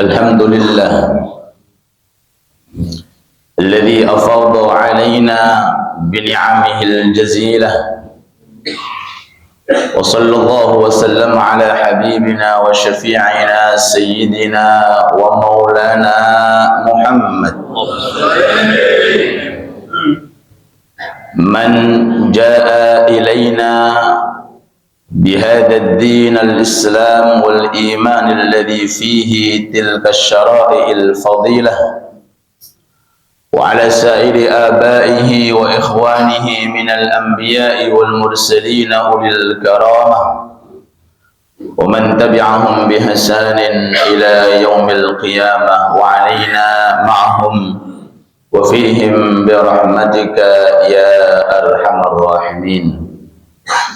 الحمد لله الذي أفاض علينا بنعمه الجزيلة، وصلى الله وسلم على حبيبنا وشفيعنا سيدنا ومولانا محمد من جاء إلينا بهذا الدين الإسلام والإيمان الذي فيه تلك الشرائع الفضيلة، وعلى سائر آبائه وإخوانه من الأنبياء والمرسلين أولي الكرامة، ومن تبعهم بإحسان إلى يوم القيامة، وعلينا معهم وفيهم برحمتك يا أرحم الراحمين.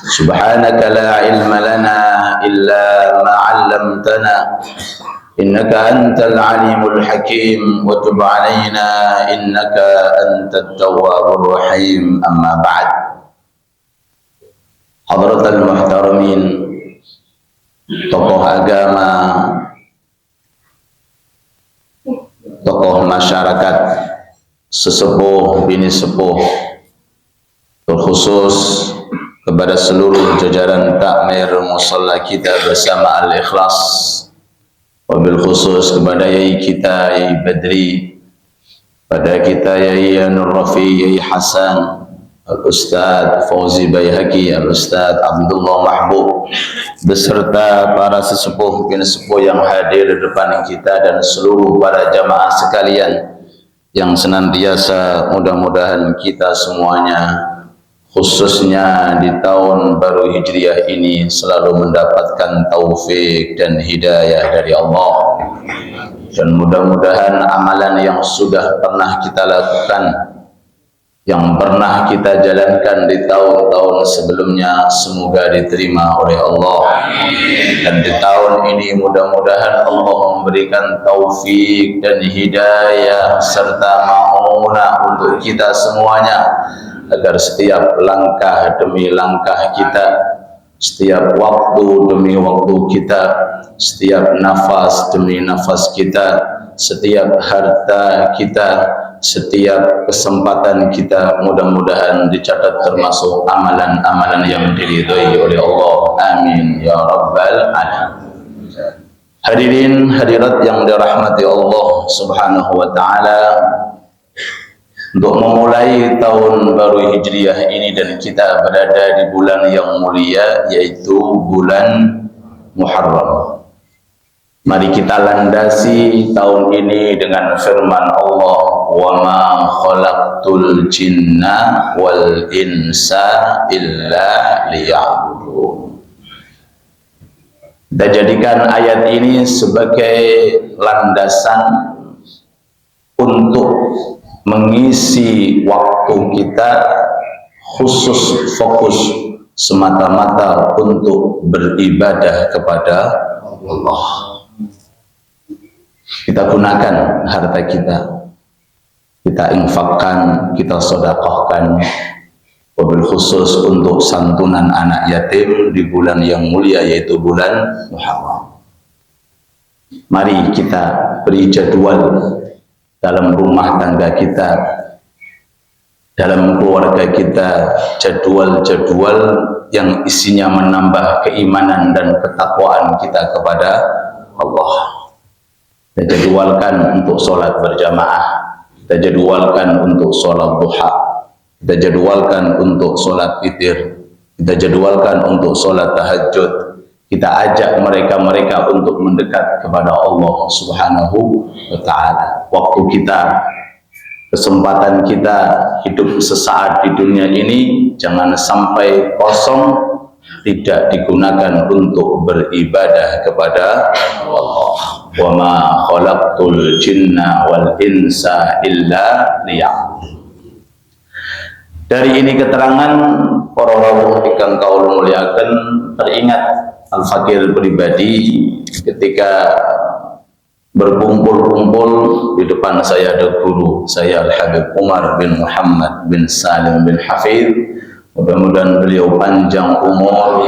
سبحانك لا علم لنا إلا ما علمتنا إنك أنت العليم الحكيم، وتب علينا إنك أنت التواب الرحيم. أما بعد، حضرة المحترمين، tokoh agama, tokoh masyarakat, sesepuh bini sepuh, terkhusus kepada seluruh jajaran takmir musalla kita bersama Al-Ikhlas, wabil khusus kepada Yai kita Yai Badri, pada kita Yai Nur Rafi, Yai Hasan, Al-Ustadz Fauzi Bayhaqi, Al-Ustadz Abdullah Mahbub, beserta para sesepuh bin sepuh yang hadir di depan kita, dan seluruh para jamaah sekalian yang senantiasa mudah-mudahan kita semuanya, khususnya di tahun baru Hijriah ini, selalu mendapatkan taufik dan hidayah dari Allah. Dan mudah-mudahan amalan yang sudah pernah kita lakukan, yang pernah kita jalankan di tahun-tahun sebelumnya, semoga diterima oleh Allah. Dan di tahun ini mudah-mudahan Allah memberikan taufik dan hidayah serta ma'unah untuk kita semuanya, agar setiap langkah demi langkah kita, setiap waktu demi waktu kita, setiap nafas demi nafas kita, setiap harta kita, setiap kesempatan kita, mudah-mudahan dicatat termasuk amalan-amalan yang diridhai oleh Allah. Amin ya rabbal alamin. Hadirin hadirat yang dirahmati Allah Subhanahu wa taala, untuk memulai tahun baru Hijriah ini dan kita berada di bulan yang mulia, yaitu bulan Muharram, mari kita landasi tahun ini dengan firman Allah, wa ma khalaqtul jinna wal insa illa liya'budun. Kita jadikan ayat ini sebagai landasan untuk mengisi waktu kita, khusus fokus semata-mata untuk beribadah kepada Allah. Kita gunakan harta kita, kita infakkan, kita sedekahkan, wabil khusus untuk santunan anak yatim di bulan yang mulia, yaitu bulan Muharram. Mari kita beri jadwal dalam rumah tangga kita, dalam keluarga kita, jadwal-jadwal yang isinya menambah keimanan dan ketakwaan kita kepada Allah. Kita jadwalkan untuk sholat berjamaah, kita jadwalkan untuk sholat duha, kita jadwalkan untuk sholat witir, kita jadwalkan untuk sholat tahajud. Kita ajak mereka-mereka untuk mendekat kepada Allah Subhanahu wa ta'ala. Waktu kita, kesempatan kita hidup sesaat di dunia ini, jangan sampai kosong, tidak digunakan untuk beribadah kepada Allah. Wa ma khalaqtul jinna wal insa illa liya'budun. Dari ini keterangan para rawuh ingkang kaula muliaken, teringat Al-Fakir pribadi ketika berkumpul-kumpul di depan saya ada guru saya Al-Habib Umar bin Muhammad bin Salim bin Hafidh, Mudah-mudahan beliau panjang umur,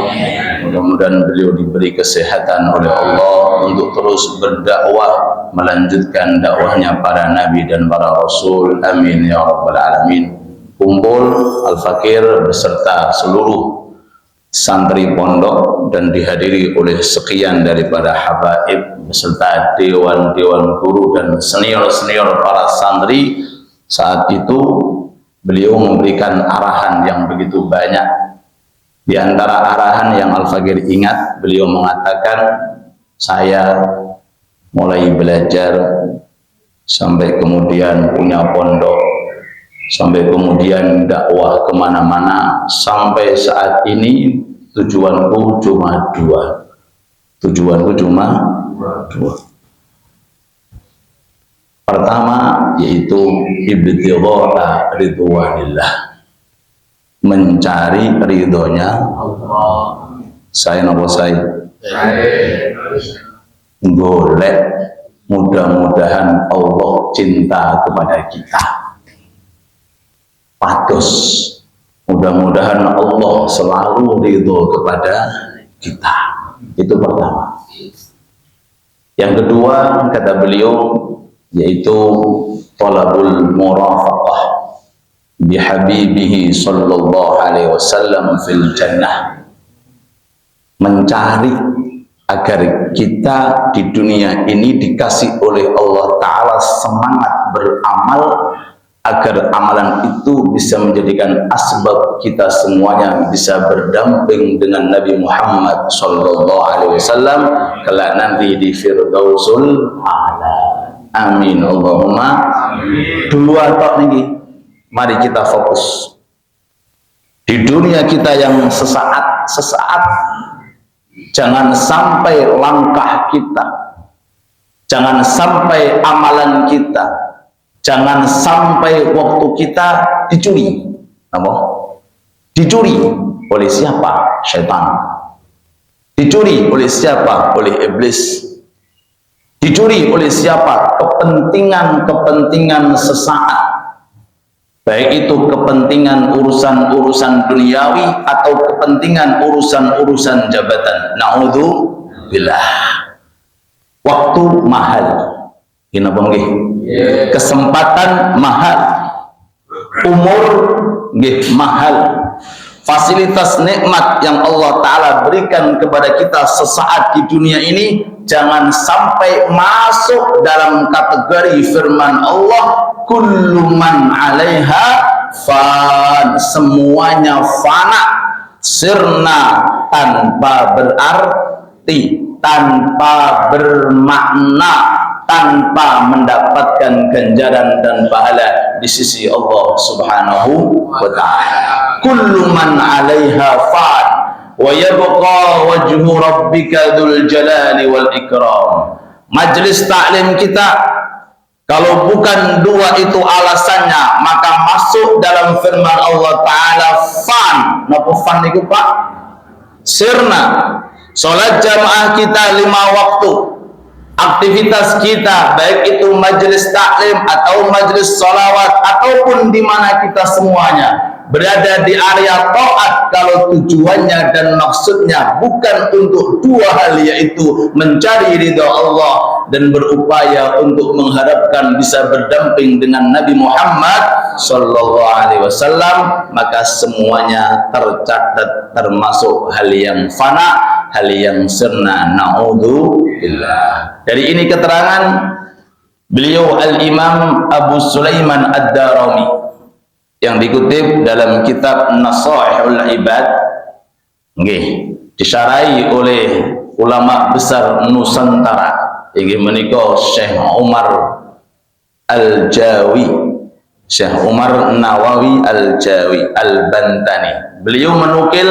mudah-mudahan beliau diberi kesehatan oleh Allah untuk terus berdakwah, melanjutkan dakwahnya para nabi dan para rasul. Amin ya rabbal alamin. Kumpul Al-Fakir beserta seluruh santri pondok dan dihadiri oleh sekian daripada habaib beserta dewan-dewan guru dan senior-senior para santri. Saat itu beliau memberikan arahan yang begitu banyak. Di antara arahan yang Al-Fakir ingat, beliau mengatakan, saya mulai belajar sampai kemudian punya pondok, sampai kemudian dakwah kemana-mana, sampai saat ini tujuanku cuma dua. Pertama yaitu ibtigha'a ridwanillah, mencari ridhonya Allah. Saya golek, mudah-mudahan Allah cinta kepada kita. Patus, mudah-mudahan Allah selalu ridho kepada kita. Itu pertama. Yang kedua kata beliau yaitu talabul murafaqah bihabibihi sallallahu alaihi wasallam fil jannah, mencari agar kita di dunia ini dikasih oleh Allah Ta'ala semangat beramal, agar amalan itu bisa menjadikan asbab kita semuanya bisa berdamping dengan Nabi Muhammad sallallahu alaihi wasallam kelak nanti di Firdausul A'la. Amin Allahumma amin. Dua tok niki, mari kita fokus di dunia kita yang sesaat, jangan sampai langkah kita, jangan sampai amalan kita, jangan sampai waktu kita dicuri. Apa? Dicuri oleh siapa? Syaitan. Dicuri oleh siapa? Oleh iblis. Dicuri oleh siapa? Kepentingan-kepentingan sesaat. Baik itu kepentingan urusan-urusan duniawi atau kepentingan urusan-urusan jabatan. Na'udzubillah. Waktu mahal. Kesempatan mahal. Umur mahal. Fasilitas nikmat yang Allah Ta'ala berikan kepada kita sesaat di dunia ini jangan sampai masuk dalam kategori firman Allah, kullu man 'alaiha fan, semuanya fana, sirna, tanpa berarti, tanpa bermakna, tanpa mendapatkan ganjaran dan pahala di sisi Allah Subhanahu wa Ta'ala. Kullu man 'alaiha fan wa yabqa wajhu rabbika dzul jalali wal ikram. Majelis taklim kita kalau bukan dua itu alasannya, maka masuk dalam firman Allah Ta'ala fan. Napa fan itu Pak? Sirna. Salat jamaah kita 5 waktu. Aktivitas kita baik itu majelis taklim atau majelis sholawat ataupun di mana kita semuanya berada di area taat, kalau tujuannya dan maksudnya bukan untuk dua hal, yaitu mencari ridha Allah dan berupaya untuk mengharapkan bisa berdamping dengan Nabi Muhammad sallallahu alaihi wasallam, maka semuanya tercatat termasuk hal yang fana, hal yang sirna. Na'udzubillah. Dari ini keterangan beliau Al-Imam Abu Sulaiman Ad-Darimi yang dikutip dalam kitab Nasaihul Ibad, disyarahi oleh ulama besar Nusantara, ini menika Syekh Umar Al-Jawi, Syekh Umar Nawawi Al-Jawi Al-Bantani. Beliau menukil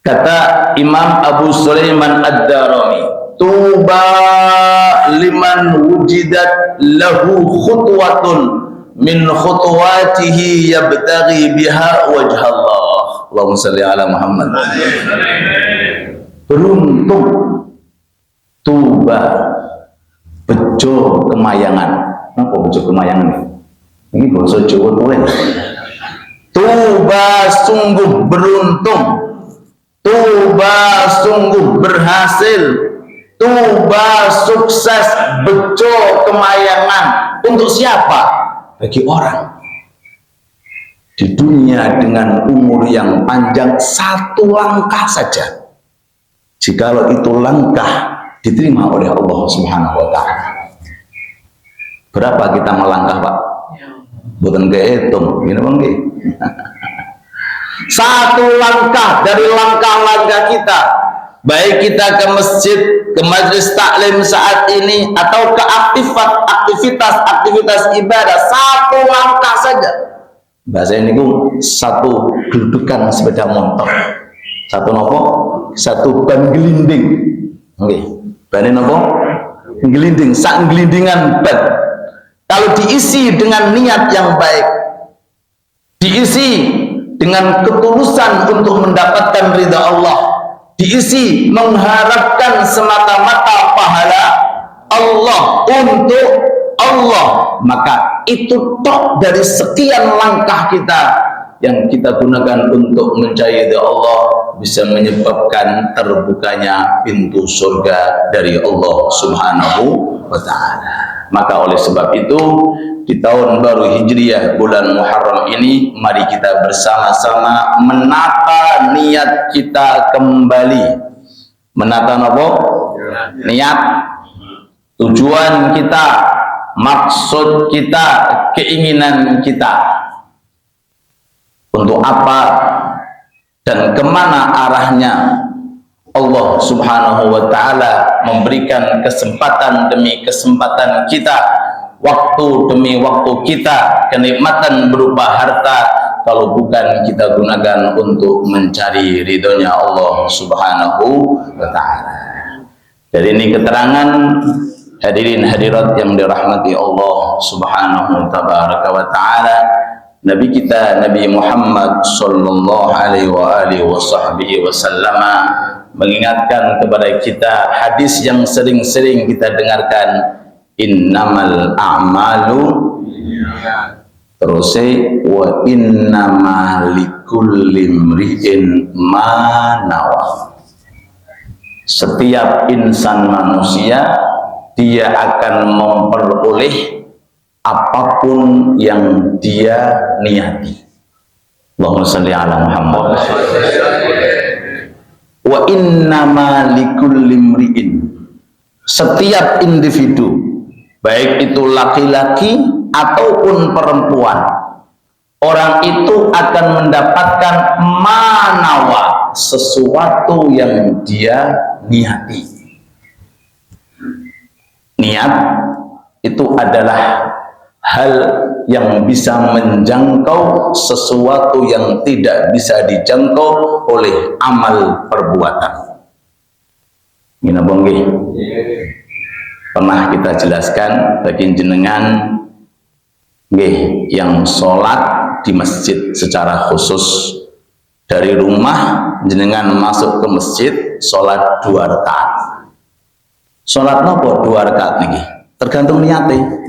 kata Imam Abu Sulaiman Ad-Darimi, tuba liman wujidat lahu khutwatun min khutuwatihi yabtaghi biha wajh Allah. Allahumma salli ala Muhammad. Beruntung tuba bejo kemayangan. Napa bejo kemayangan? Ini bahasa Jawa tulen. Tuba sungguh beruntung, tuba sungguh berhasil, tuba sukses, bejo kemayangan. Untuk siapa? Bagi orang di dunia dengan umur yang panjang satu langkah saja. Jikalau itu langkah diterima oleh Allah Subhanahu wa Ta'ala. Berapa kita melangkah, Pak? Bukan kehitung, gini bang. Satu langkah dari langkah-langkah kita, baik kita ke masjid, ke majelis taklim saat ini, atau ke aktivitas ibadah, satu langkah saja. Bahasa ini satu geludukan sepeda motor, satu nopo, satu ban gelinding. Oke, ban nopo, gelinding, sak gelindingan ban. Kalau diisi dengan niat yang baik, diisi dengan ketulusan untuk mendapatkan ridha Allah, diisi mengharapkan semata-mata pahala Allah untuk Allah, maka itu tok dari sekian langkah kita yang kita gunakan untuk mencari ridha Allah bisa menyebabkan terbukanya pintu surga dari Allah Subhanahu wa Ta'ala. Maka oleh sebab itu di tahun baru Hijriyah bulan Muharram ini, mari kita bersama-sama menata niat kita kembali. Menata apa? Niat, tujuan kita, maksud kita, keinginan kita. Untuk apa dan kemana arahnya. Allah Subhanahu wa Ta'ala memberikan kesempatan demi kesempatan kita, waktu demi waktu kita, kenikmatan berupa harta, kalau bukan kita gunakan untuk mencari ridhonya Allah Subhanahu wa Ta'ala. Dari ini keterangan hadirin hadirat yang dirahmati Allah Subhanahu wa Ta'ala, Nabi kita Nabi Muhammad sallallahu alaihi wasallam mengingatkan kepada kita hadis yang sering-sering kita dengarkan, innamal a'malu, terus wa innamal likulli imri'in ma nawa. Setiap insan manusia dia akan memperoleh apapun yang dia niati. Allahumma shalli ala Muhammad. Wa innama likulli imri'in, setiap individu, baik itu laki-laki ataupun perempuan, orang itu akan mendapatkan manawa, sesuatu yang dia niati. Niat itu adalah hal yang bisa menjangkau sesuatu yang tidak bisa dijangkau oleh amal perbuatan. Ini bongge. Pernah kita jelaskan bagi jenengan yang sholat di masjid secara khusus, dari rumah jenengan masuk ke masjid sholat 2 rakaat. Sholat nopo 2 rakaat nih, tergantung niatnya.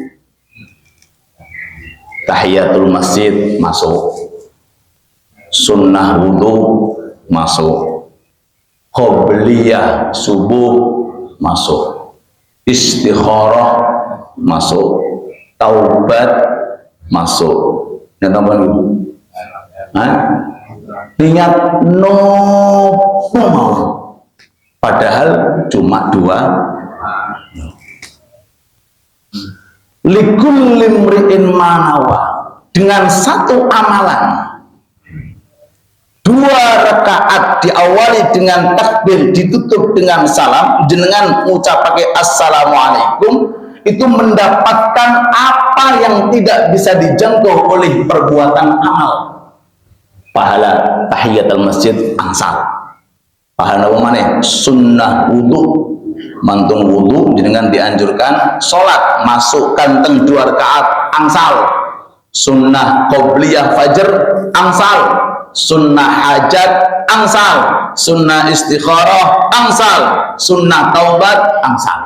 Tahiyatul masjid masuk, sunnah wudhu masuk, qobliyah subuh masuk, istikharah masuk, taubat masuk. Niat nopo mau, padahal cuma 2. Likulli imri'in manawa, dengan satu amalan 2 rakaat diawali dengan takbir, ditutup dengan salam, jenengan ucap pakai assalamualaikum, itu mendapatkan apa yang tidak bisa dijangkau oleh perbuatan amal. Pahala tahiyatul masjid angsal, pahala mana sunnah wudhu, mantung wudhu jenengan dianjurkan sholat masukkan teng 2 rakaat angsal, sunnah qobliyah fajr angsal, sunnah hajat angsal, sunnah istikharah angsal, sunnah taubat angsal.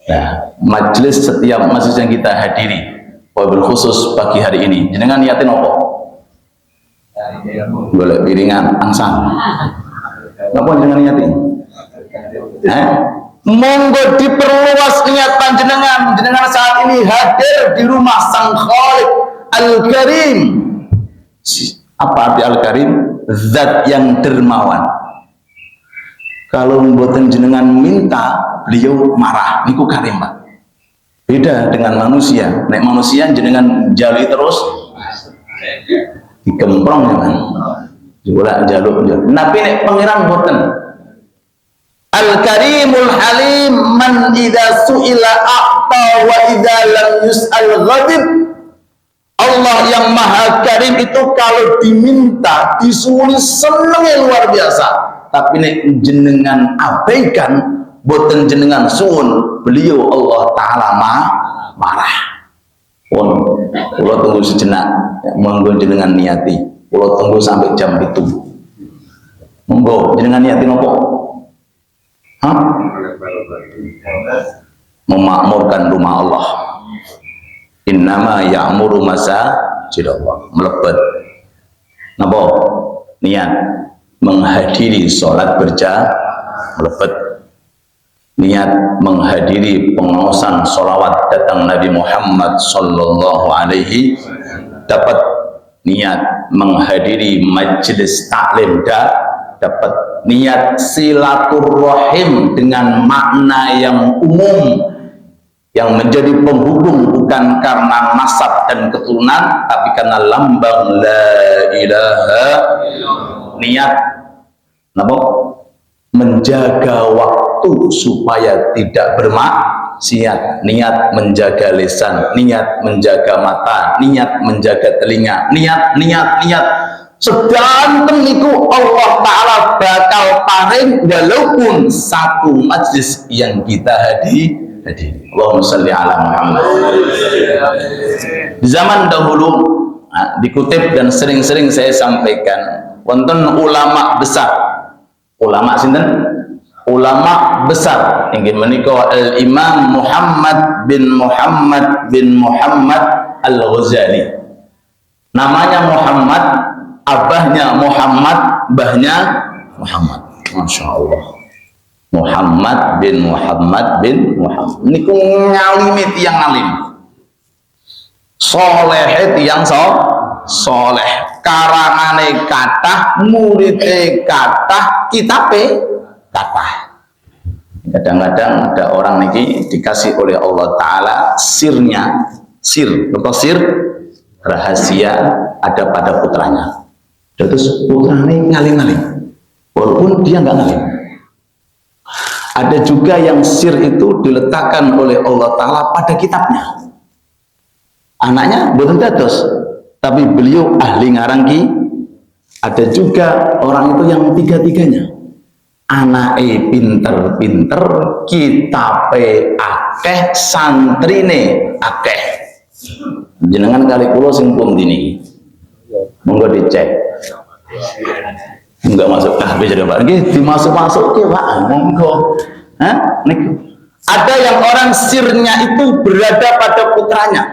Nah, majelis setiap majelis yang kita hadiri, wabil khusus pagi hari ini, jenengan niatin apa? Golek piringan angsal. Napa jenengan niati? Monggo diperluas niat panjenengan. Jenengan saat ini hadir di rumah Sang Khaliq Al-Karim. Apa arti Al-Karim? Zat yang dermawan. Kalau mboten jenengan minta, beliau marah. Niku karim, Pak. Beda dengan manusia. Nek manusia jenengan jalui terus dikemprong kan. Juga jaluk. Nabi nek pangeran mboten. Al-Karimul Halim man idza su'ila a'ta wa idza lam yus'al ghadib. Allah yang Maha Karim itu kalau diminta disuwuni senenge luar biasa. Tapi nek jenengan abaikan boten jenengan suwun, beliau Allah taala marah. Pun kula tunggu sejenak, monggo jenengan niati. Kula tunggu sampai jam 7. Monggo jenengan niati nopo? Memakmurkan rumah Allah. Innama ya'muru masajidallah. Melebet. Napa? Niat menghadiri sholat melebet. Niat menghadiri pengaosan sholawat datang Nabi Muhammad sallallahu alaihi, dapat. Niat menghadiri majelis taklim dapat. Niat silaturahim dengan makna yang umum yang menjadi penghubung bukan karena nasab dan keturunan tapi karena lambang la ilaha. Niat napa? Menjaga waktu supaya tidak bermaksiat. Niat menjaga lisan, niat menjaga mata, niat menjaga telinga, niat sedanten niku Allah taala bakal paring walaupun satu majlis yang kita hadiri. Allahumma sholli ala Muhammad. Di zaman dahulu dikutip dan sering-sering saya sampaikan, wonten ulama besar. Ulama sinten? Ulama besar inggih menika Al-Imam Muhammad bin Muhammad Al-Ghazali. Namanya Muhammad, abahnya Muhammad, mbahnya Muhammad. Masya Allah. Muhammad bin Muhammad. Niku ngalimi tiyang alim. Soleh tiyang soleh. Karangane kathah, muride kathah, kitabe kathah. Kadang-kadang ada orang niki dikasih oleh Allah Ta'ala sir rahasia ada pada putranya. Terus putranya ngalim-ngalim walaupun dia nggak ngalim. Ada juga yang sir itu diletakkan oleh Allah Ta'ala pada kitabnya. Anaknya boten dados, tapi beliau ahli ngarangki. Ada juga orang itu yang tiga-tiganya. Anake pinter-pinter, kitabe akeh, santrine akeh. Jenengan kali kula sing pundi niki. Monggo dicek. Enggak masuk tahbis jadi Pak. Nggih dimasuk-masuk ke Pak. Monggo. Ada yang orang sirnya itu berada pada putranya.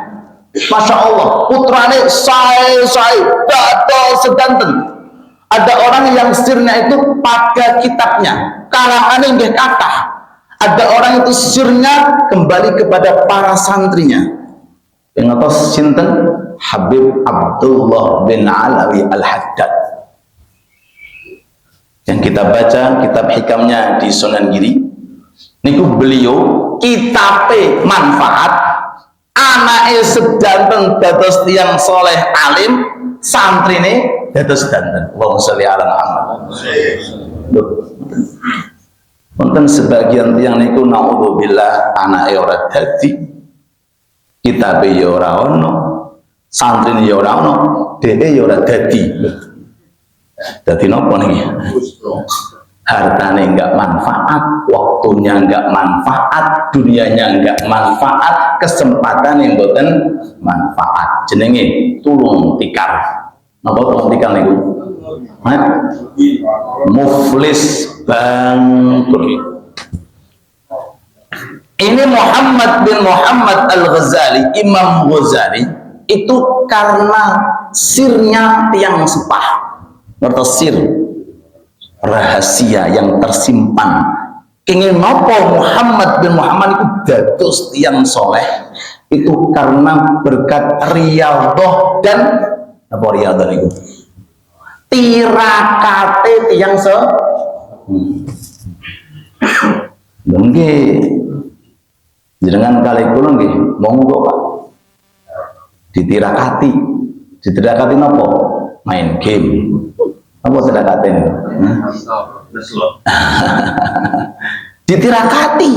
Masya Allah, putranya say datul sedanten. Ada orang yang sirnya itu pada kitabnya, karangannya nggih kathah. Ada orang itu sirnya kembali kepada para santrinya. Yang atas sinten? Habib Abdullah bin Alawi Al-Haddad. Yang kita baca kitab hikamnya di Sunan Giri. Niku beliau kitabe manfaat, anake sedanten dados tiyang soleh alim, santrine dados sedanten. Allahumma sholli ala Muhammad. Wonten sebagian tiyang niku naudzubillah anake ora dadi, kitabe ya ora ono, santrine ya ora ono, dhewe ya ora dadi. Dadi napa niki? Hartanya enggak manfaat, waktunya enggak manfaat, dunianya enggak manfaat, kesempatan yang boten manfaat. Jenenge tulung tikar. Napa tulung tikar niku? Muflis bangkrut. Ini Muhammad bin Muhammad Al-Ghazali, Imam Ghazali, itu karena sirnya tiang sepah. Ngertos sir, rahasia yang tersimpan. Ingin nopo Muhammad bin Muhammad itu dados tiang soleh itu karena berkat riyadhah dan apa riyadhah itu tirakate tiang nggih jenengan kali kula nggih monggo Pak ditirakati napa main game apa tirakate ditirakati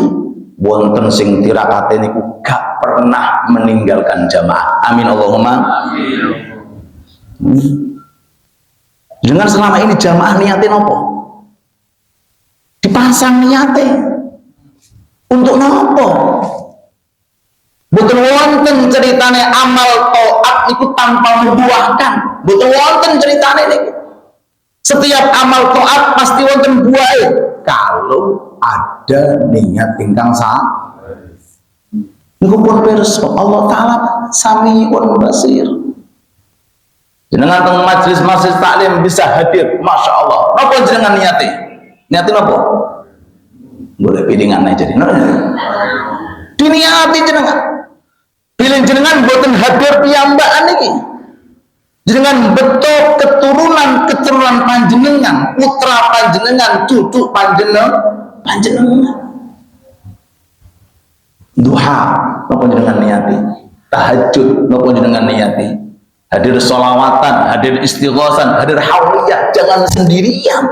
wonten sing tirakate niku gak pernah meninggalkan jamaah. Amin Allahumma amin. Dengan selama ini jamaah niatin apa? Dipasang niate untuk nopo? Betul wonten ceritane amal taat itu tanpa membuahkan. Betul wonten ceritane niku. Setiap amal taat pasti wonten buahe kalau ada niat ingkang sah. Niku pun pirsa Allah taala Samiun Basir. Jenengan teng majelis taklim bisa hadir, masya Allah. Napa jenengan niati? Niati napa? Boleh pilingan aja jadi. Diniati jenengan. Pilih jenengan boten hadir piyambakan niki. Jenengan betul keturunan panjenengan, putra panjenengan, cucu panjenengan. Duha, napa jenengan niati? Tahajud, napa jenengan niati? Hadir sholawatan, hadir istighosan, hadir hawliyah, jangan sendirian.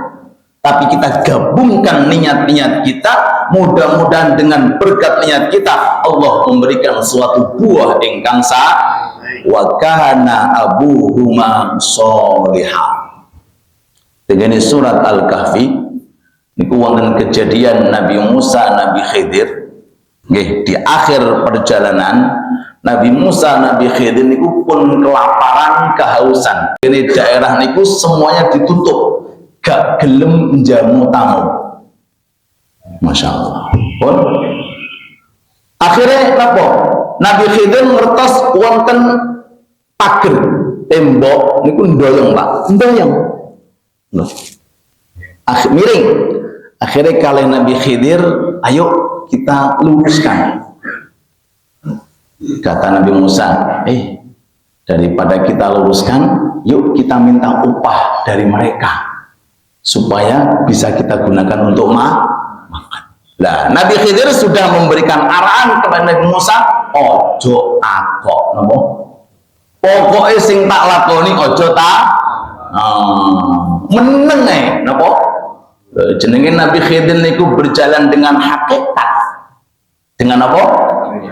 Tapi kita gabungkan niat-niat kita, mudah-mudahan dengan berkat niat kita Allah memberikan suatu buah ingkang sah. Wa kana abuhuma sholihah. Dengan surat Al-Kahfi niku wonten kejadian Nabi Musa, Nabi Khidir. Nggih, di akhir perjalanan Nabi Musa, Nabi Khidir niku pun kelaparan, kehausan. Ini daerah niku semuanya ditutup, gak gelem jamu tamu. Masya Allah. Pun akhirnya apa? Nabi Khidir ngertos wonten pager tembok niku ndoyong Pak, ndoyong. Miring. Akhirnya kali Nabi Khidir, ayo kita luruskan. Kata Nabi Musa, daripada kita luruskan, yuk kita minta upah dari mereka supaya bisa kita gunakan untuk makan. Nah, Nabi Khidir sudah memberikan arahan kepada Nabi Musa, ojo akok, napa? Pokoknya sing tak lakoni ojo tak meneng napa? Jenenge Nabi Khidir niku berjalan dengan hakikat. Dengan apa?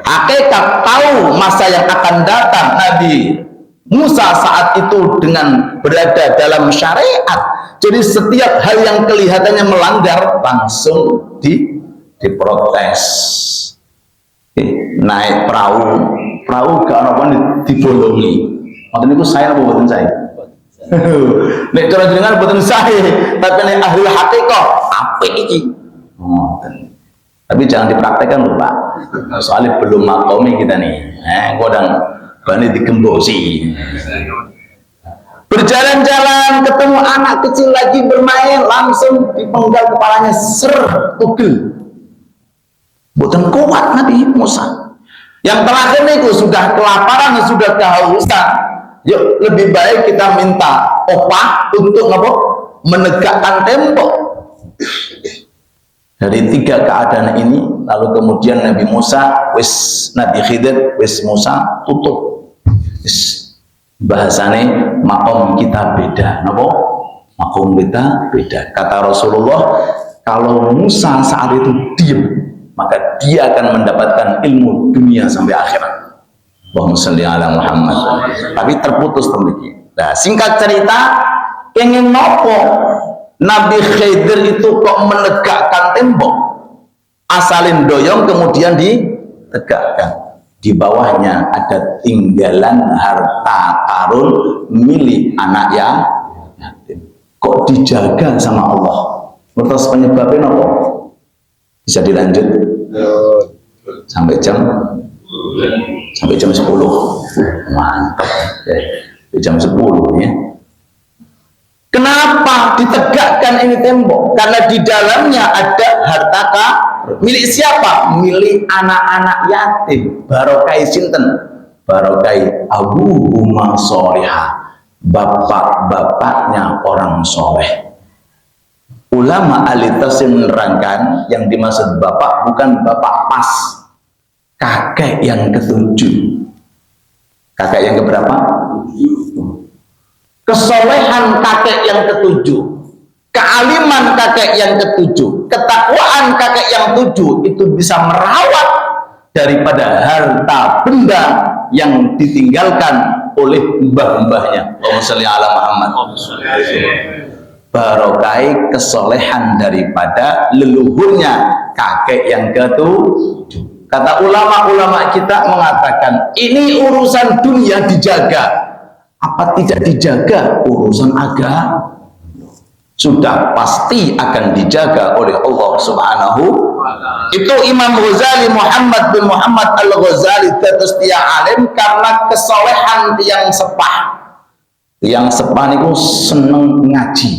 Hakikat, tahu masa yang akan datang. Nabi Musa saat itu dengan berada dalam syariat. Jadi setiap hal yang kelihatannya melanggar langsung diprotes. Naik perahu ke apa dibolongi. Waktu itu saya apa buatan saya? Nek cara jenengan boten sahih, tapi nek ahli hakikat apik iki. Tapi jangan dipraktekkan lho Pak. Soalnya belum makomi kita nih. Kodang bani digembosi. Berjalan-jalan ketemu anak kecil lagi bermain, langsung dipenggal kepalanya tugel. Boten kuat Nabi Musa. Yang terakhir niku sudah kelaparan, sudah kehausan. Yuk lebih baik kita minta opah untuk menegakkan tembok. Dari tiga keadaan ini, lalu kemudian Nabi Musa, Nabi Khidir, Musa tutup. Bahasane makom kita beda, makom kita beda. Kata Rasulullah, kalau Musa saat itu diam, maka dia akan mendapatkan ilmu dunia sampai akhirat. Allahumma sholli ala Muhammad. Tapi terputus demikian. Nah, singkat cerita, pengen nopo Nabi Khidir itu kok menegakkan tembok, asalin doyong kemudian ditegakkan. Di bawahnya ada tinggalan harta karun milik anak yatim. Kok dijaga sama Allah? Menurut penyebabnya apa? Bisa dilanjut sampai jam sampai jam 10. Mantap. Jam 10 ya. Kenapa ditegakkan ini tembok? Karena di dalamnya ada harta milik siapa? Milik anak-anak yatim. Barokai sinten? Barokai abuhuma sholihah, bapak-bapaknya orang soleh. Ulama ahli tafsir menerangkan yang dimaksud bapak bukan bapak pas, kakek yang ketujuh. Kakek yang keberapa? Kesolehan kakek yang ketujuh, kealiman kakek yang ketujuh, ketakwaan kakek yang tujuh itu bisa merawat daripada harta benda yang ditinggalkan oleh mbah-mbahnya. Allahumma sholli ala Muhammad. Barokai kesolehan daripada leluhurnya kakek yang ketujuh. Kata ulama-ulama kita mengatakan ini urusan dunia dijaga. Apa tidak dijaga urusan agama? Sudah pasti akan dijaga oleh Allah Subhanahu. Itu Imam Ghazali Muhammad bin Muhammad Al-Ghazali tetes dia alim karena kesolehan yang sepah. Yang sepah itu seneng ngaji.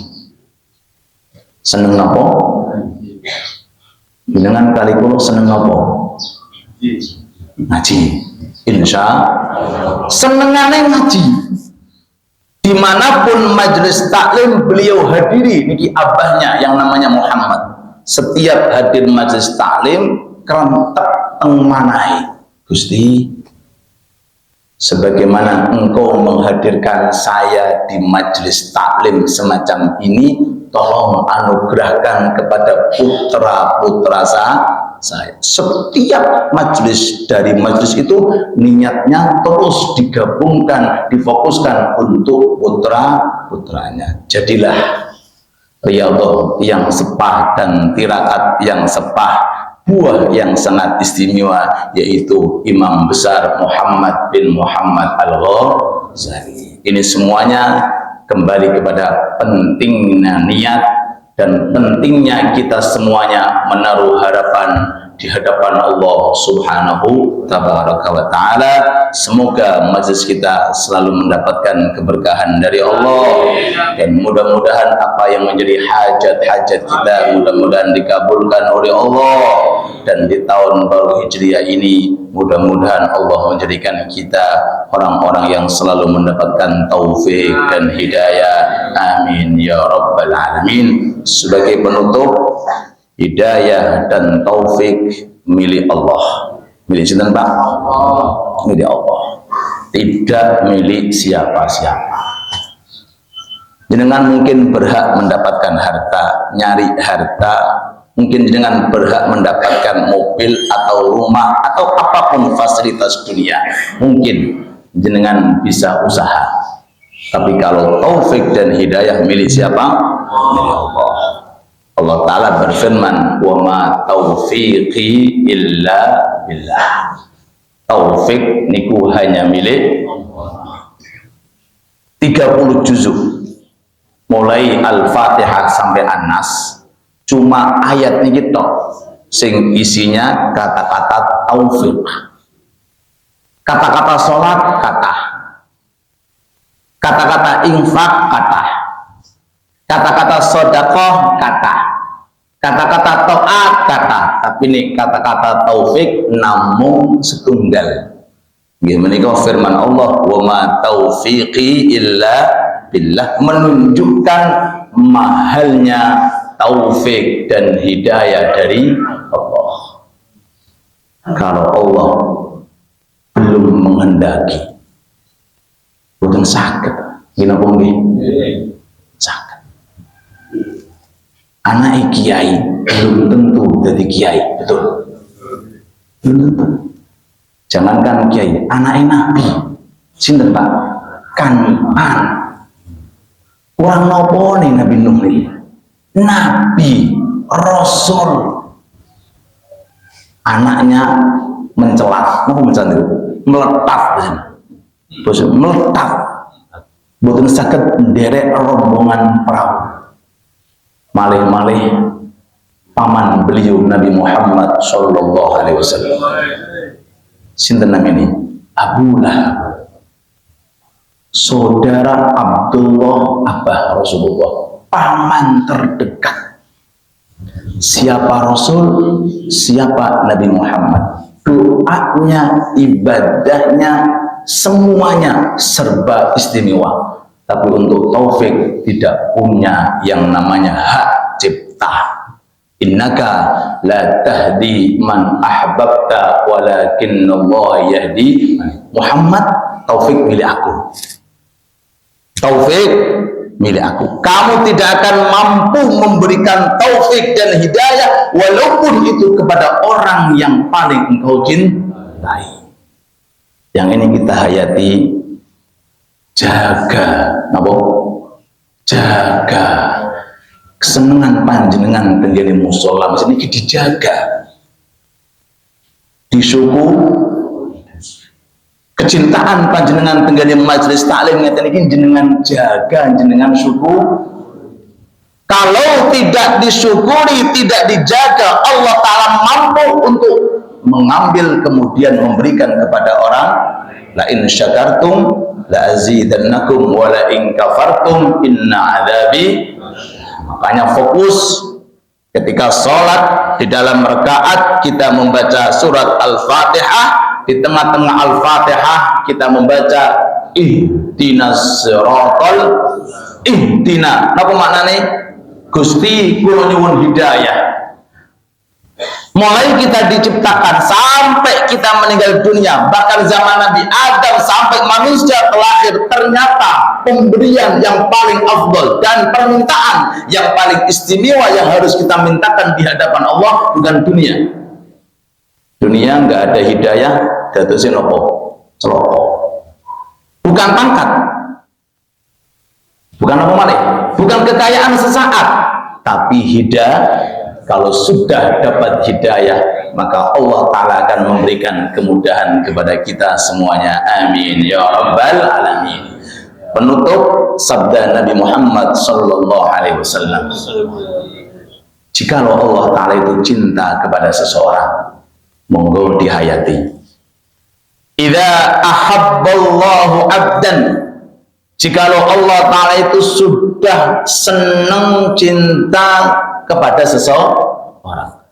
Seneng apa? Dengan kali kulo seneng apa? Ngaji. Insya senengane ngaji. Dimanapun majelis taklim beliau hadiri, niki abahnya yang namanya Muhammad. Setiap hadir majelis taklim kerentek teng manahi. Gusti, sebagaimana engkau menghadirkan saya di majelis taklim semacam ini, tolong anugerahkan kepada putra-putra saya. Setiap majelis dari majelis itu niatnya terus digabungkan, difokuskan untuk putra-putranya. Jadilah riyadhah yang sepah dan tirakat yang sepah, buah yang sangat istimewa, yaitu Imam besar Muhammad bin Muhammad Al-Ghazali. Ini semuanya kembali kepada pentingnya niat dan pentingnya kita semuanya menaruh harapan di hadapan Allah Subhanahu tabaraka wa ta'ala. Semoga majelis kita selalu mendapatkan keberkahan dari Allah, dan mudah-mudahan apa yang menjadi hajat-hajat kita mudah-mudahan dikabulkan oleh Allah. Dan di tahun baru Hijriah ini mudah-mudahan Allah menjadikan kita orang-orang yang selalu mendapatkan taufik dan hidayah. Amin ya rabbal alamin. Sebagai penutup, hidayah dan taufik milik Allah. Milik siapa, Pak? Milik Allah. Tidak milik siapa-siapa. Jenengan mungkin berhak mendapatkan harta, nyari harta, mungkin jenengan berhak mendapatkan mobil atau rumah atau apapun fasilitas dunia. Mungkin jenengan bisa usaha. Tapi kalau taufik dan hidayah milik siapa? Milik Allah. Allah Ta'ala berfirman, wa ma taufiqi illa billah. Taufik niku hanya milik 30 juzuk mulai Al-Fatihah sampai An-Nas, cuma ayat niki tok sing isinya kata-kata taufik. Kata-kata sholat kata, kata-kata infak kata, kata-kata sedekah kata, kata-kata taat kata, tapi ini kata-kata taufik namung setunggal. Gimana firman Allah, wa ma taufiqi illa billah, menunjukkan mahalnya taufik dan hidayah dari Allah. Kalau Allah belum menghendaki, bukan sakit, gina pun sakit. Anak kiai belum tentu jadi kiai, betul? Belum tentu. Jangankan kiai, anak nabi, sinten Pak? Kanpan. Orang nopo nih Nabi Nuh nih? Nabi, Rasul. Anaknya mencelat, mau mencelat itu? Meletak, meletak. Bukan sakit derek rombongan perahu. Malih-malih paman beliau Nabi Muhammad Sallallahu Alaihi Wasallam. Sinten namanya? Abu Lahab. Saudara Abdullah Abah Rasulullah, paman terdekat. Siapa Rasul, siapa Nabi Muhammad. Doanya, ibadahnya, semuanya serba istimewa. Tapi untuk taufik tidak punya yang namanya hak cipta. Innaka la tahdi man ahbabta walakinna Allah yahdi. Muhammad, taufik milik aku. Taufik milik aku. Kamu tidak akan mampu memberikan taufik dan hidayah walaupun itu kepada orang yang paling engkau cintai. Yang ini kita hayati, jaga, napa? Jaga kesenangan panjenengan tenggene musala mesti iki dijaga. Disyukur kecintaan panjenengan tenggane majelis taklim ngeten iki jenengan jaga, jenengan syukur. Kalau tidak disyukuri, tidak dijaga, Allah Ta'ala mampu untuk mengambil kemudian memberikan kepada orang. La in syakartum la azidannakum wa la in kafartum inna adzabi. Makanya fokus ketika sholat, di dalam rakaat kita membaca surat Al-Fatihah. Di tengah-tengah Al-Fatihah kita membaca ihdinas siratal ihdina. Napa maknane? Gusti kula nyuwun hidayah. Mulai kita diciptakan sampai kita meninggal dunia, bahkan zaman Nabi Adam sampai manusia terakhir, ternyata pemberian yang paling afdal dan permintaan yang paling istimewa yang harus kita mintakan di hadapan Allah bukan dunia. Dunia nggak ada hidayah, dadosin opo? Celoko. Bukan pangkat, bukan apa malih, bukan kekayaan sesaat, tapi hidayah. Kalau sudah dapat hidayah, maka Allah Ta'ala akan memberikan kemudahan kepada kita semuanya. Amin ya rabbal alamin. Penutup sabda Nabi Muhammad sallallahu alaihi wasallam. Jikalau Allah Ta'ala itu cinta kepada seseorang, monggo dihayati. Idza ahabballahu abdan, jikalau Allah Ta'ala itu sudah senang cinta kepada seseorang,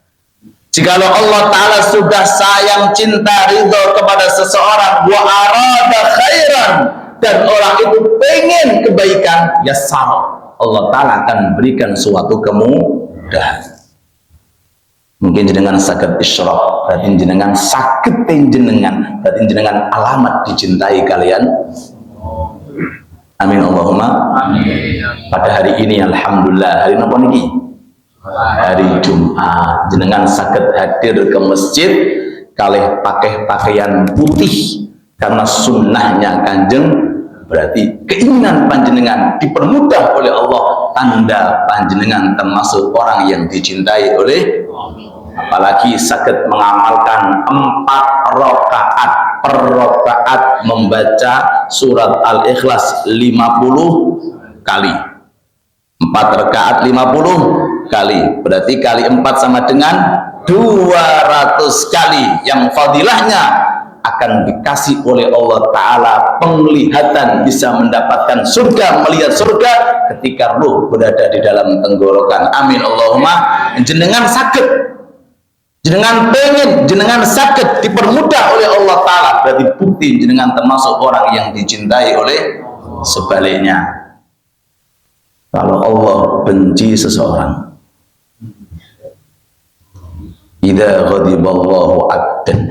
jikalau Allah Ta'ala sudah sayang cinta ridho kepada seseorang, wa arada khairan, dan orang itu pengen kebaikan, yassar, Allah Ta'ala akan berikan suatu kemudahan. Mungkin jenengan sakit isyraq, berarti jenengan sakit jenengan, berarti jenengan alamat dicintai kalian. Amin Allahumma amin. Pada hari ini alhamdulillah, hari napa niki? Hari Jumat, jenengan sakit hadir ke masjid kalih pakai pakaian putih karena sunnahnya Kanjeng, berarti keinginan panjenengan dipermudah oleh Allah, tanda panjenengan termasuk orang yang dicintai oleh. Apalagi sakit mengamalkan 4 rakaat per rakaat membaca surat Al-Ikhlas 50 kali. 4 rakaat 50 kali, berarti kali 4 sama dengan 200 kali, yang fadilahnya akan dikasih oleh Allah Ta'ala penglihatan, bisa mendapatkan surga, melihat surga ketika ruh berada di dalam tenggorokan. Amin Allahumma. Jenengan sakit, jenengan pengen, jenengan sakit dipermudah oleh Allah Ta'ala, berarti bukti jenengan termasuk orang yang dicintai oleh. Sebaliknya, kalau Allah benci seseorang, idza ghadiballahu abdan,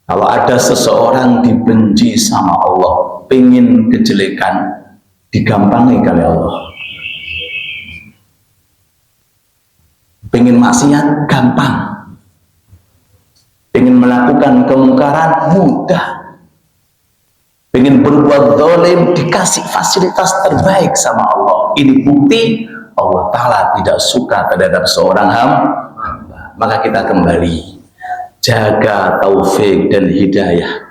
kalau ada seseorang dibenci sama Allah, pengen kejelekan, digampangi kali Allah. Pengen maksiat, gampang. Pengen melakukan kemungkaran, mudah. Pengen berbuat zalim, dikasih fasilitas terbaik sama Allah. Ini bukti Allah Ta'ala tidak suka terhadap seorang hamba. Maka kita kembali jaga taufik dan hidayah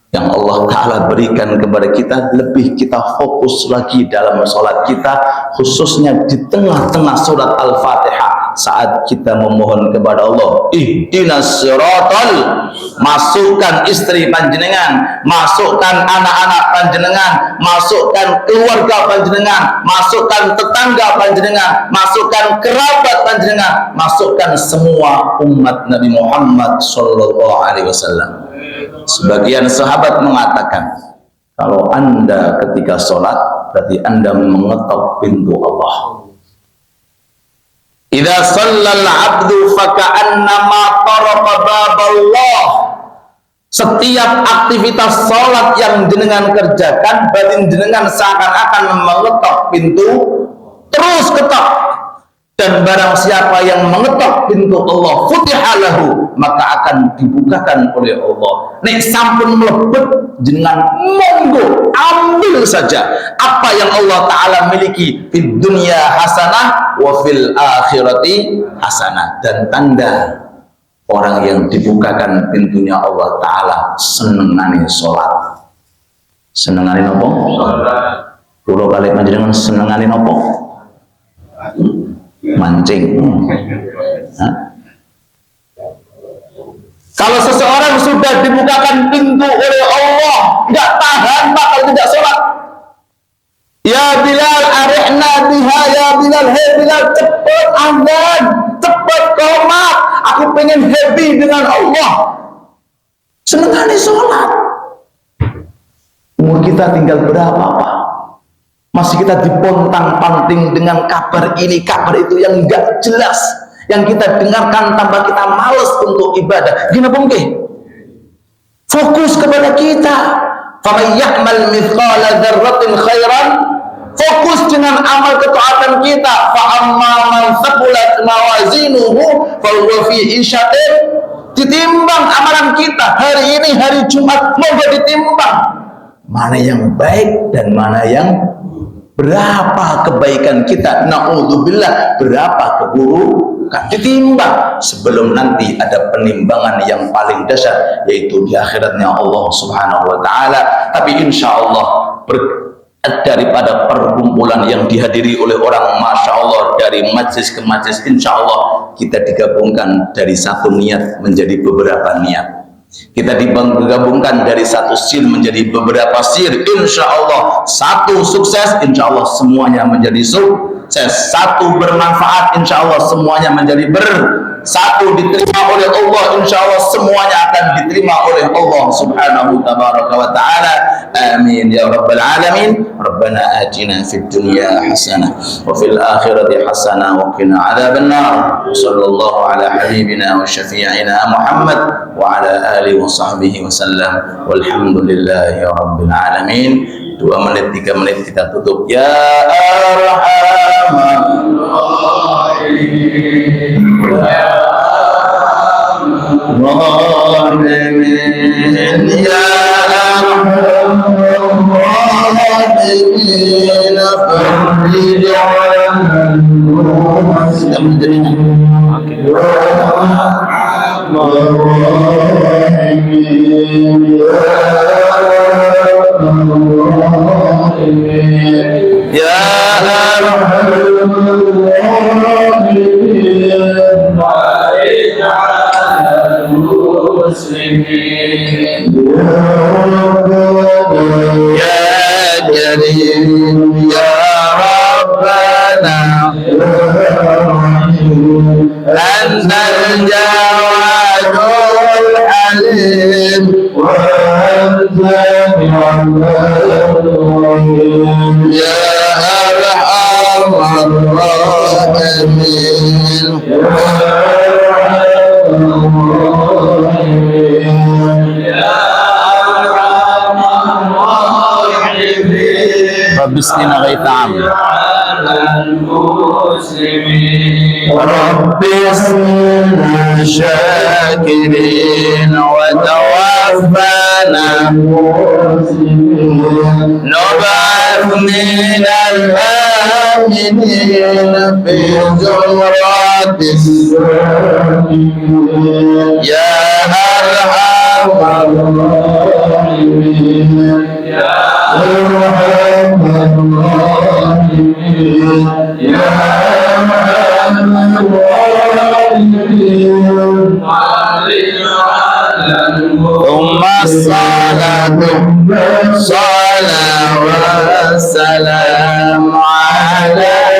yang Allah Ta'ala berikan kepada kita. Lebih kita fokus lagi dalam sholat kita, khususnya di tengah-tengah surat Al-Fatihah. saat kita memohon kepada Allah, ihdinas siratal, masukkan istri panjenengan, masukkan anak-anak panjenengan, masukkan keluarga panjenengan, masukkan tetangga panjenengan, masukkan kerabat panjenengan, masukkan semua umat Nabi Muhammad sallallahu alaihi wasallam. Sebagian sahabat mengatakan, kalau Anda ketika sholat berarti Anda mengetok pintu Allah. Idza shallal 'abdu faka'annama taraqa baballah. Setiap aktivitas sholat yang jenengan kerjakan berarti jenengan seakan-akan mengetok pintu, terus ketok. Dan barang siapa yang mengetok pintu Allah, futihalahu, maka akan dibukakan oleh Allah. Nek sampun mlebet jenengan, monggo ambil saja apa yang Allah Ta'ala miliki. Fid dunya hasanah wa fil akhirati hasanah. Dan tanda orang yang dibukakan pintunya Allah Ta'ala senengane sholat. Senengane apa? Kulo kali panjenengan senengane apa? Mancing. Kalau seseorang sudah dibukakan pintu oleh Allah, nggak tahan Pak kalau tidak sholat. Ya Bilal, arihna biha, ya Bilal, hei Bilal, cepat azan, cepat qomat, aku pengen happy dengan Allah. Senengane sholat. Umur kita tinggal berapa Pak? Masih kita dipontang-panting dengan kabar ini, kabar itu yang enggak jelas, yang kita dengarkan tanpa kita males untuk ibadah. Gimana mungkin? Fokus kepada kita. Faman ya'mal mithqala dzarratin khairan, fokus dengan amal ketaatan kita. Fa amma man thaqulat mawazinuhu fa huwa fi 'ishatin, ditimbang amalan kita hari ini, hari Jumat, moga ditimbang mana yang baik dan mana yang, berapa kebaikan kita, na'udzubillah, berapa keburukan, ditimbang sebelum nanti ada penimbangan yang paling dasar, yaitu di akhiratnya Allah Subhanahu wa Ta'ala. Tapi insya Allah daripada perkumpulan yang dihadiri oleh orang, masya Allah, dari majlis ke majlis, insya Allah kita digabungkan dari satu niat menjadi beberapa niat. Kita digabungkan dari satu sir menjadi beberapa sir. Insya Allah satu sukses, insya Allah semuanya menjadi sukses. Satu bermanfaat, insya Allah semuanya menjadi satu diterima oleh Allah, insya Allah semuanya akan diterima oleh Allah Subhanahu wa Ta'ala. Amin ya rabbal alamin. Rabbana atina fid dunya hasanah wa fil akhirati hasanah wa qina adzaban nar. Sallallahu ala habibina wa syafi'ina Muhammad wa ala alihi wa sahbihi wa sallam. Walhamdulillahi rabbil alamin. 2 menit 3 menit kita tutup. Ya arhamar rahimin, ya Antal Jawadul Halim wa ya Arhamar Rahimin. Bismillah ghaitam Rabbisna syakirin wa tawaffana nub'ath minal aminin fi zumratis ya arhamar rahimin ya arhamar rahimin ya arhamar rahimin. as-salatu salawat salam ala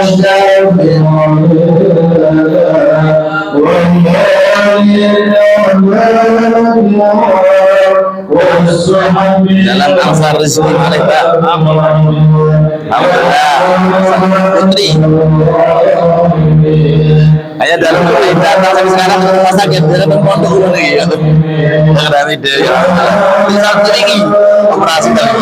dalam ansar rezeki mereka. Alhamdulillah putri hanya dalam pemerintah sampai sekarang rumah sakit dalam pondok lagi ya tuh dari dia satu lagi operasi tadi.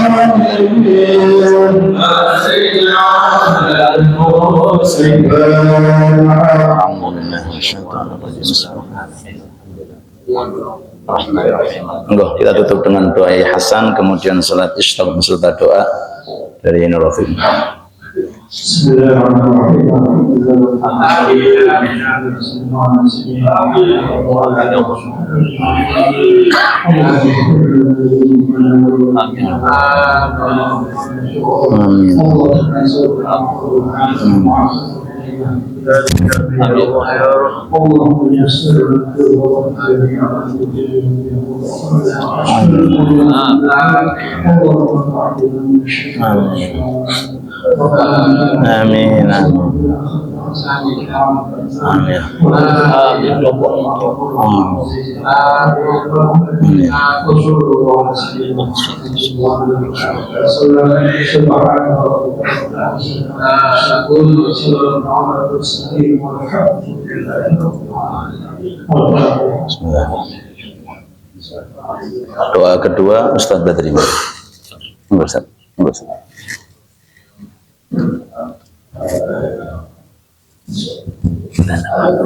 Enggak, kita tutup dengan doa Hasan, kemudian salat isyraq beserta doa dari Nur Rafiq. Amin. Doa kedua Ustaz Badri. Ustaz.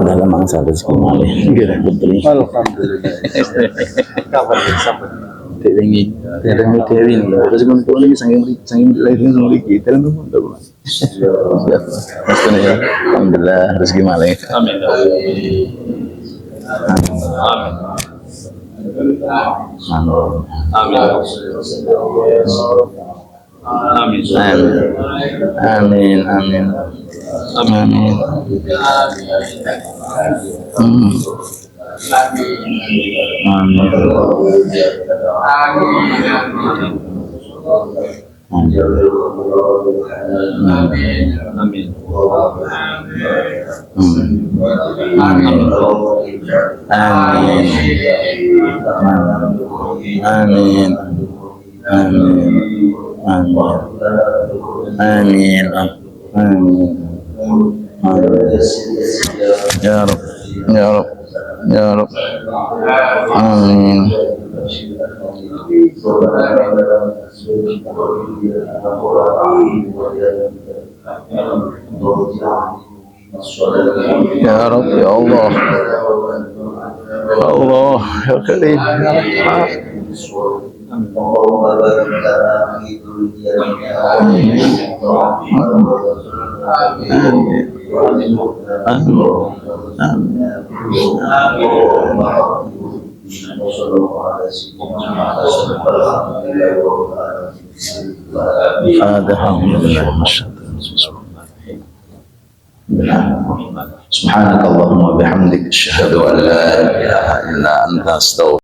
Dalam mangsa rezeki malih kira betul. Alhamdulillah. Kapan sampai Dewi terus kumpul ini sanging lain lagi dalam pondok. Alhamdulillah rezeki malih. Amin. Ya Rabb. Amin. Ya Rabb, ya Allah. Ya Allah, ya Karim. Subhanakallahumma bihamdik asyhadu an la ilaha illa anta astaghfiruka